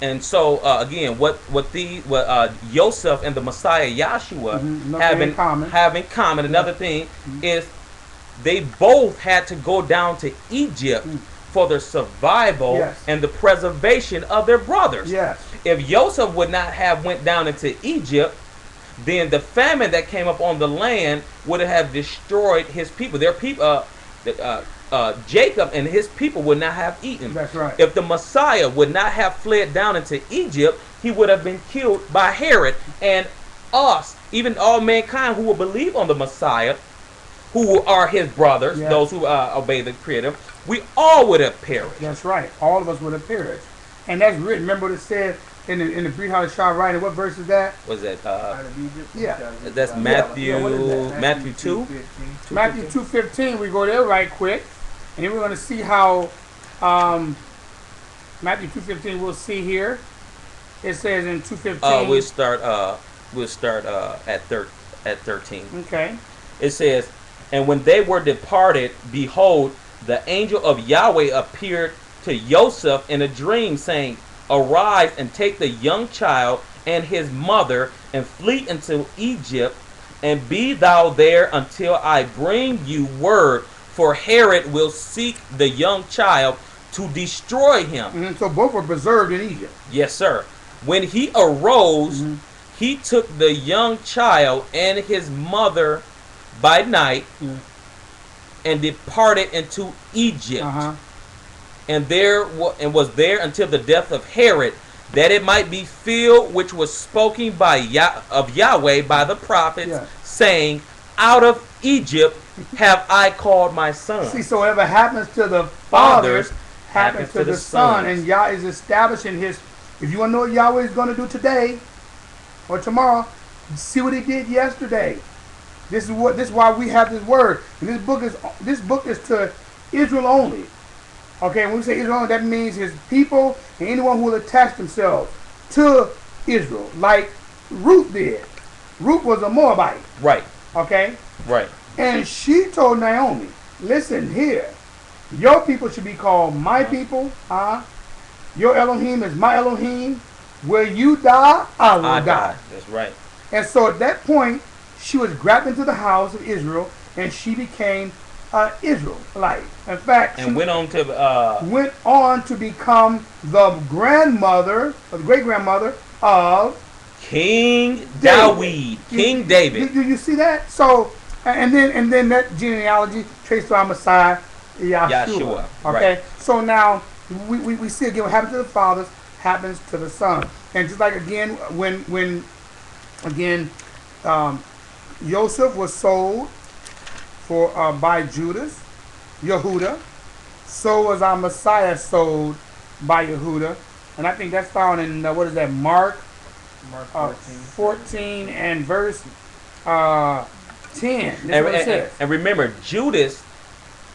And so again, what Yosef and the Messiah Yahshua have in common. Another thing is they both had to go down to Egypt for their survival and the preservation of their brothers. If Yosef would not have went down into Egypt, then the famine that came up on the land would have destroyed his people. Their people, Jacob and his people would not have eaten. That's right. If the Messiah would not have fled down into Egypt, he would have been killed by Herod, and us, even all mankind who will believe on the Messiah, who are his brothers, those who obey the Creator, we all would have perished. That's right. All of us would have perished. And that's written. Remember what it said in the Brit Hadashah writing. What verse is that? Was that? Yeah. That's Matthew. What is that? Matthew 2. Matthew 2:15. We go there right quick, and then we're going to see how Matthew 2:15. We'll see here. It says in 2:15. We'll start at 13. Okay. It says, and when they were departed, behold, the angel of Yahweh appeared to Joseph in a dream, saying, arise and take the young child and his mother and flee into Egypt, and be thou there until I bring you word, for Herod will seek the young child to destroy him. So both were preserved in Egypt. Yes, sir. When he arose, he took the young child and his mother by night and departed into Egypt, and was there until the death of Herod, that it might be filled which was spoken by of Yahweh by the prophets, saying, out of Egypt have I called my son. See, so whatever happens to the fathers happens to the son, and Yah is establishing his. If you want to know what Yahweh is going to do today or tomorrow, see what he did yesterday. This is why we have this word. And this book is to Israel only. Okay, when we say Israel only, that means his people and anyone who will attach themselves to Israel, like Ruth did. Ruth was a Moabite. Right. Okay? Right. And she told Naomi, listen here, your people should be called my people. Your Elohim is my Elohim. Where you die, I will die. That's right. And so at that point, she was grabbed into the house of Israel, and she became Israelite. In fact, and went on to become the grandmother, or the great grandmother of King David. King David. Do you see that? So, and then that genealogy traced to our Messiah, Yahshua. Okay. Right. So now we see again what happened to the fathers happens to the son, and just like again when Joseph was sold for by Judas, Yehuda. So was our Messiah sold by Yehuda, and I think that's found in what is that? Mark 14 and verse 10. And remember, Judas,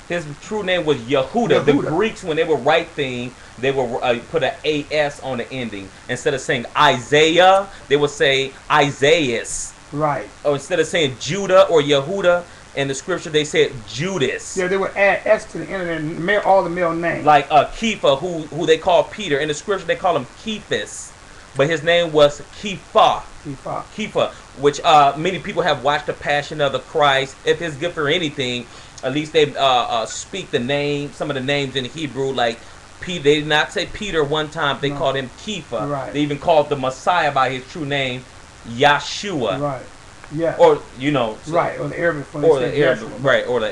his true name was Yehuda. The Greeks, when they would write things, they would put an AS on the ending. Instead of saying Isaiah, they would say Isaias. Right. Or instead of saying Judah or Yehuda, in the scripture they said Judas. Yeah, they would add S to the end and all the male names. Like Kepha, who they call Peter. In the scripture they call him Kephas, but his name was Kepha, which many people have watched the Passion of the Christ. If it's good for anything, at least they speak the name, some of the names in Hebrew, like Peter. They did not say Peter one time. They called him Kepha. Right. They even called the Messiah by his true name, Yahshua. Right. Yeah. Or right, or the Arabic form. Or the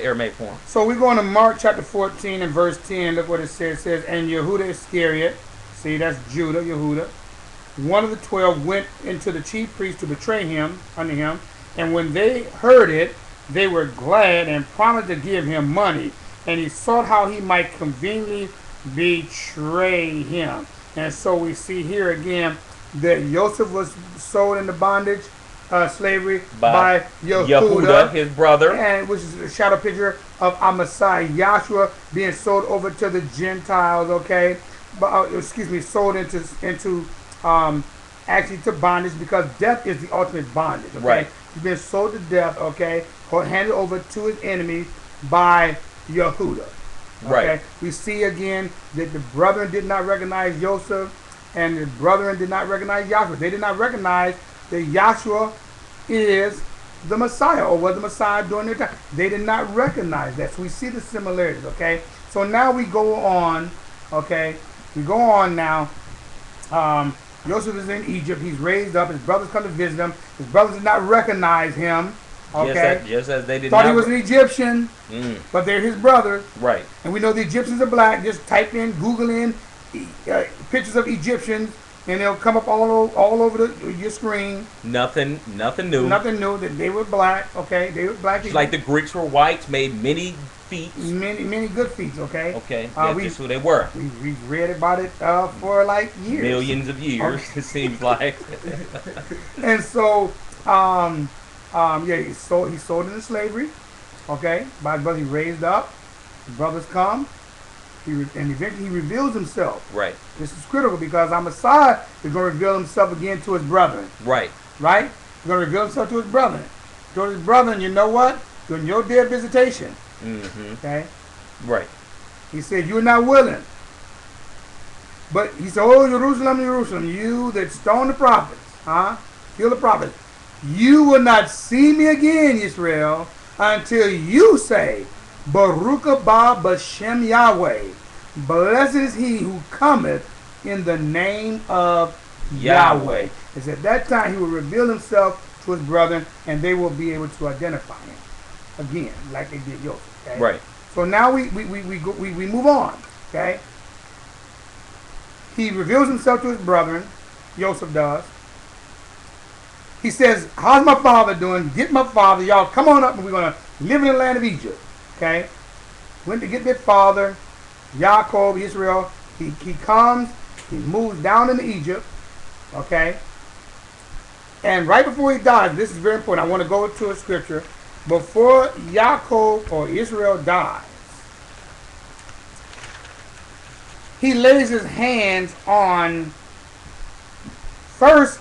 Aramaic form. So we're going to Mark chapter 14 and verse 10. Look what it says. It says, and Yehuda Iscariot, see that's Judah, Yehuda, one of the 12 went into the chief priest to betray him unto him, and when they heard it, they were glad and promised to give him money, and he sought how he might conveniently betray him. And so we see here again that Joseph was sold into bondage, slavery by Yehuda, his brother, and which is a shadow picture of our Messiah Yahshua being sold over to the Gentiles. Okay, but sold into actually to bondage, because death is the ultimate bondage. Okay? Right. He's been sold to death. Okay, or handed over to his enemies by Yehuda. Okay? Right. We see again that the brethren did not recognize Joseph. and his brethren did not recognize Yahshua. They did not recognize that Yahshua is the Messiah, or was the Messiah during their time. They did not recognize that. So we see the similarities, okay? So now we go on, okay? We go on now. Joseph is in Egypt. He's raised up. His brothers come to visit him. His brothers did not recognize him, okay? Just as they did Thought not. he was an Egyptian, but they're his brothers. Right. And we know the Egyptians are black. Just type in, Google in pictures of Egyptians, and they'll come up all over your screen. Nothing new. Nothing new. That they were black. Okay, they were black. Just like the Greeks were whites, made many feats. Many good feats. Okay. Okay. That's just who they were. We read about it for like years. Millions of years. Okay. It seems like. And so, he sold into slavery. Okay, by his brother, he raised up. His brothers come. And eventually he reveals himself. Right. This is critical because our Messiah is going to reveal himself again to his brethren. Right. Right? He's going to reveal himself to his brethren. To his brethren, you know what? During your day of visitation. Mm-hmm. Okay? Right. He said, you're not willing. But he said, oh, Jerusalem, Jerusalem, you that stone the prophets, kill the prophets, you will not see me again, Israel, until you say, Baruch haba b'shem Yahweh. Blessed is he who cometh in the name of Yahweh. It's at that time he will reveal himself to his brethren, and they will be able to identify him again, like they did Joseph. Okay? Right. So now we move on. Okay. He reveals himself to his brethren. Joseph does. He says, "How's my father doing? Get my father, y'all. Come on up, and we're gonna live in the land of Egypt." Okay, went to get their father, Yaakov, Israel. He comes, he moves down into Egypt, okay? And right before he dies, this is very important. I want to go to a scripture. Before Yaakov or Israel dies, he lays his hands on first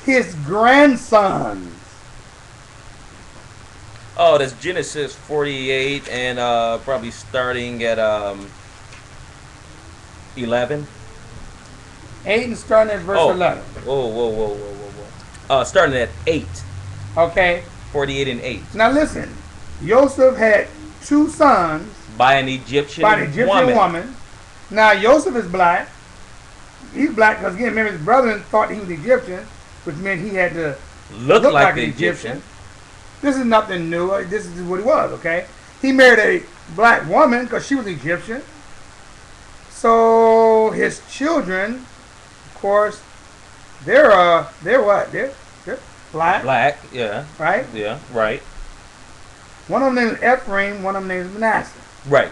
his grandsons. Oh, that's Genesis 48 and probably starting at 11. 8 and starting at verse 11. Whoa. Starting at 8. Okay. 48 and 8. Now listen, Joseph had 2 sons. By an Egyptian woman. Now Joseph is black. He's black because, again, remember his brethren thought he was Egyptian, which meant he had to look like the Egyptian. This is nothing new. This is what he was, okay? He married a black woman because she was Egyptian. So his children, of course, they're what? They're black. Black, yeah. Right? Yeah, right. One of them named Ephraim, one of them named Manasseh. Right.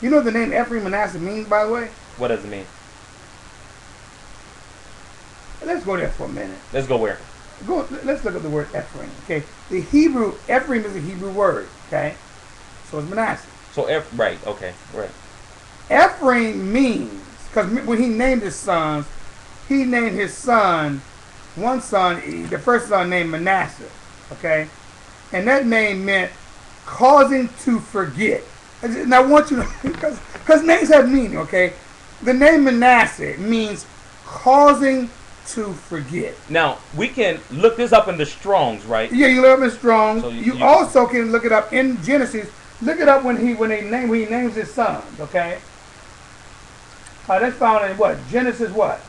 You know what the name Ephraim Manasseh means, by the way? What does it mean? Let's go there for a minute. Let's go where? Let's look at the word Ephraim. Okay, the Hebrew Ephraim is a Hebrew word. Okay, so it's Manasseh. So right. Okay, right. Ephraim means, because when he named his sons, he named his son, one son, the first son named Manasseh. Okay, and that name meant causing to forget. And I want you to, because names have meaning. Okay, the name Manasseh means causing to forget. Now we can look this up in the Strong's, right? Yeah, you look up in Strong's. So you also can look it up in Genesis. Look it up when he names his sons. Okay. That's found in what? Genesis what?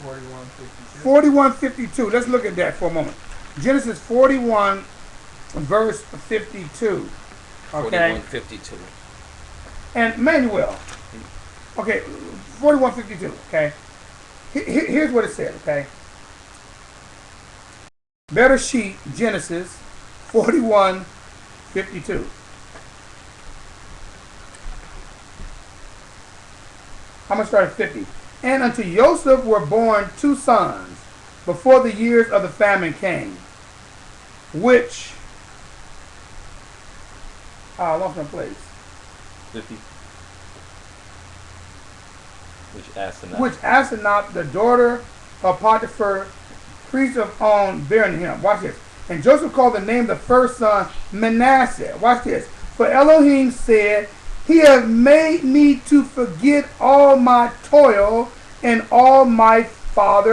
41:52. Let's look at that for a moment. Genesis 41, verse 52. Okay. 41:52. And Manuel. Okay, 41:52. Okay. Here's what it said, okay? Better sheet, Genesis 41:52. I'm going to start at 50. And unto Joseph were born 2 sons before the years of the famine came, which... I lost my place. 50. Which Asenath, the daughter of Potiphar, priest of On, bearing him. Watch this. And Joseph called the name of the first son Manasseh. Watch this. For Elohim said, He has made me to forget all my toil and all my fathers